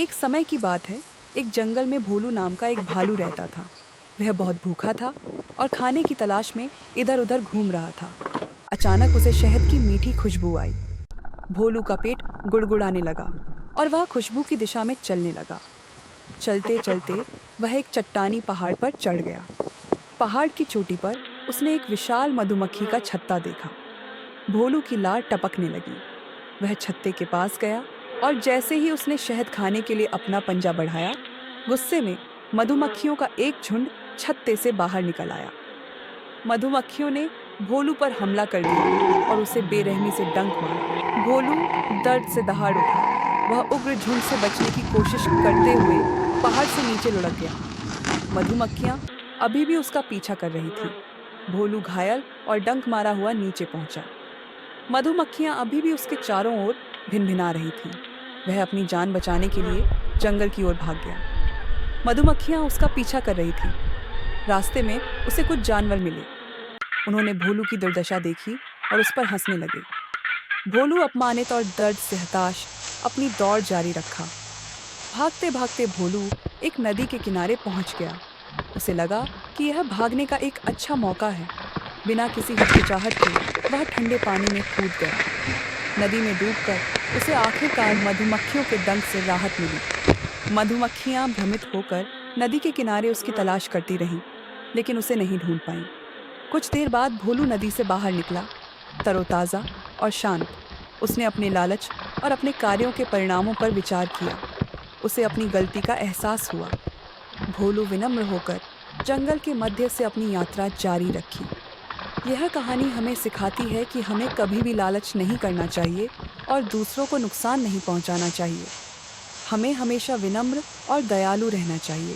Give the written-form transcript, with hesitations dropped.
एक समय की बात है। एक जंगल में भोलू नाम का एक भालू रहता था। वह बहुत भूखा था और खाने की तलाश में इधर उधर घूम रहा था। अचानक उसे शहद की मीठी खुशबू आई। भोलू का पेट गुड़गुड़ाने लगा और वह खुशबू की दिशा में चलने लगा। चलते चलते वह एक चट्टानी पहाड़ पर चढ़ गया। पहाड़ की चोटी पर उसने एक विशाल मधुमक्खी का छत्ता देखा। भोलू की लार टपकने लगी। वह छत्ते के पास गया और जैसे ही उसने शहद खाने के लिए अपना पंजा बढ़ाया, गुस्से में मधुमक्खियों का एक झुंड छत्ते से बाहर निकल आया। मधुमक्खियों ने भोलू पर हमला कर दिया और उसे बेरहमी से डंक मारा। भोलू दर्द से दहाड़ उठा। वह उग्र झुंड से बचने की कोशिश करते हुए पहाड़ से नीचे लुढ़क गया। मधुमक्खियां अभी भी उसका पीछा कर रही थीं। भोलू घायल और डंक मारा हुआ नीचे पहुंचा। मधुमक्खियां अभी भी उसके चारों ओर भिनभिना रही थीं। वह अपनी जान बचाने के लिए जंगल की ओर भाग गया। मधुमक्खियां उसका पीछा कर रही थीं। रास्ते में उसे कुछ जानवर मिले। उन्होंने भोलू की दुर्दशा देखी और उस पर हंसने लगे। भोलू अपमानित और दर्द से हताश अपनी दौड़ जारी रखा। भागते भागते भोलू एक नदी के किनारे पहुंच गया। उसे लगा कि यह भागने का एक अच्छा मौका है। बिना किसी हिचकिचाहट के वह ठंडे पानी में कूद गया। नदी में डूबकर उसे आखिरकार मधुमक्खियों के डंक से राहत मिली। मधुमक्खियां भ्रमित होकर नदी के किनारे उसकी तलाश करती रहीं, लेकिन उसे नहीं ढूंढ पाईं। कुछ देर बाद भोलू नदी से बाहर निकला, तरोताज़ा और शांत। उसने अपने लालच और अपने कार्यों के परिणामों पर विचार किया। उसे अपनी गलती का एहसास हुआ। भोलू विनम्र होकर जंगल के मध्य से अपनी यात्रा जारी रखी। यह कहानी हमें सिखाती है कि हमें कभी भी लालच नहीं करना चाहिए और दूसरों को नुकसान नहीं पहुंचाना चाहिए। हमें हमेशा विनम्र और दयालु रहना चाहिए।